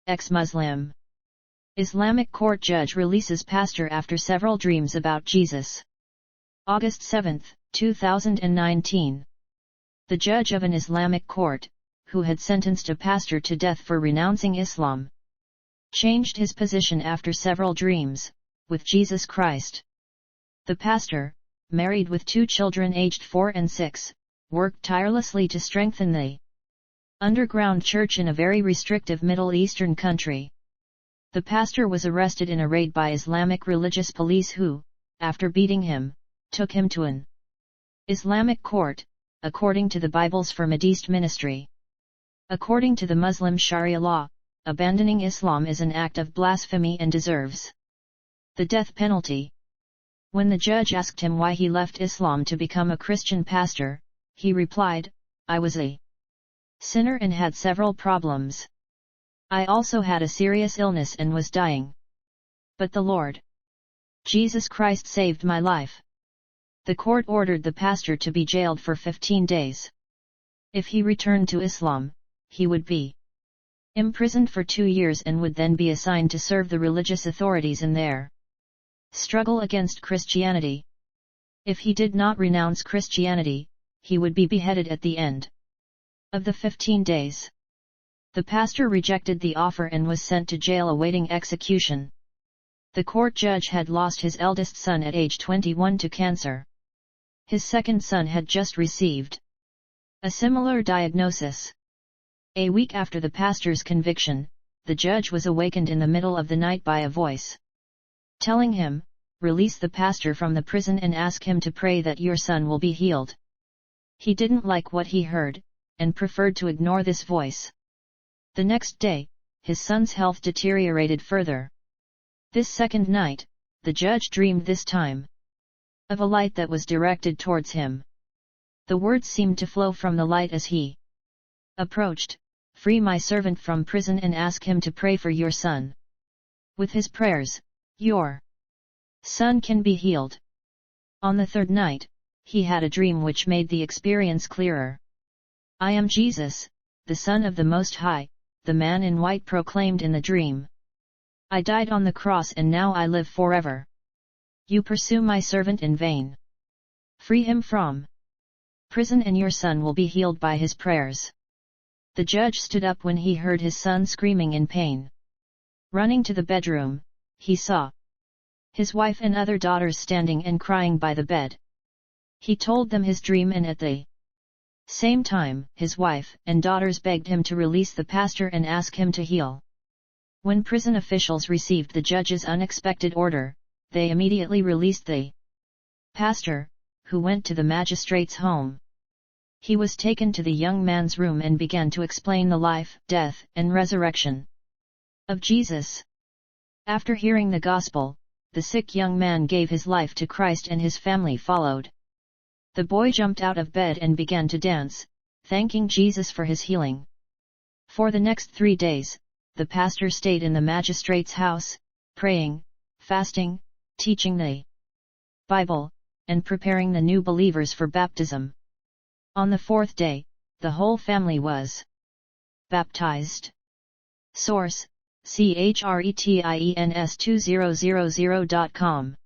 ex-Muslim. Islamic court judge releases pastor after several dreams about Jesus. August 7, 2019. The judge of an Islamic court, who had sentenced a pastor to death for renouncing Islam, changed his position after several dreams with Jesus Christ. The pastor, married with 2 children aged 4 and 6, worked tirelessly to strengthen the underground church in a very restrictive Middle Eastern country. The pastor was arrested in a raid by Islamic religious police who, after beating him, took him to an Islamic court, according to the Bibles for Mideast ministry. According to the Muslim Sharia law, abandoning Islam is an act of blasphemy and deserves the death penalty. When the judge asked him why he left Islam to become a Christian pastor, he replied, "I was a sinner and had several problems. I also had a serious illness and was dying. But the Lord Jesus Christ saved my life." The court ordered the pastor to be jailed for 15 days. If he returned to Islam, he would be imprisoned for 2 years and would then be assigned to serve the religious authorities in their struggle against Christianity. If he did not renounce Christianity, he would be beheaded at the end of the 15 days. The pastor rejected the offer and was sent to jail awaiting execution. The court judge had lost his eldest son at age 21 to cancer. His second son had just received a similar diagnosis. A week after the pastor's conviction, the judge was awakened in the middle of the night by a voice telling him, "Release the pastor from the prison and ask him to pray that your son will be healed." He didn't like what he heard, and preferred to ignore this voice. The next day, his son's health deteriorated further. This second night, the judge dreamed this time of a light that was directed towards him. The words seemed to flow from the light as he approached, "Free my servant from prison and ask him to pray for your son. With his prayers, your son can be healed." On the third night, he had a dream which made the experience clearer. "I am Jesus, the Son of the Most High," the man in white proclaimed in the dream. "I died on the cross and now I live forever. You pursue my servant in vain. Free him from prison and your son will be healed by his prayers." The judge stood up when he heard his son screaming in pain. Running to the bedroom, he saw his wife and other daughters standing and crying by the bed. He told them his dream and at the same time, his wife and daughters begged him to release the pastor and ask him to heal. When prison officials received the judge's unexpected order, they immediately released the pastor, who went to the magistrate's home. He was taken to the young man's room and began to explain the life, death, and resurrection of Jesus. After hearing the gospel, the sick young man gave his life to Christ and his family followed. The boy jumped out of bed and began to dance, thanking Jesus for his healing. For the next 3 days, the pastor stayed in the magistrate's house, praying, fasting, teaching the Bible, and preparing the new believers for baptism. On the 4th day, the whole family was baptized. Source: CHRETIENS2000.com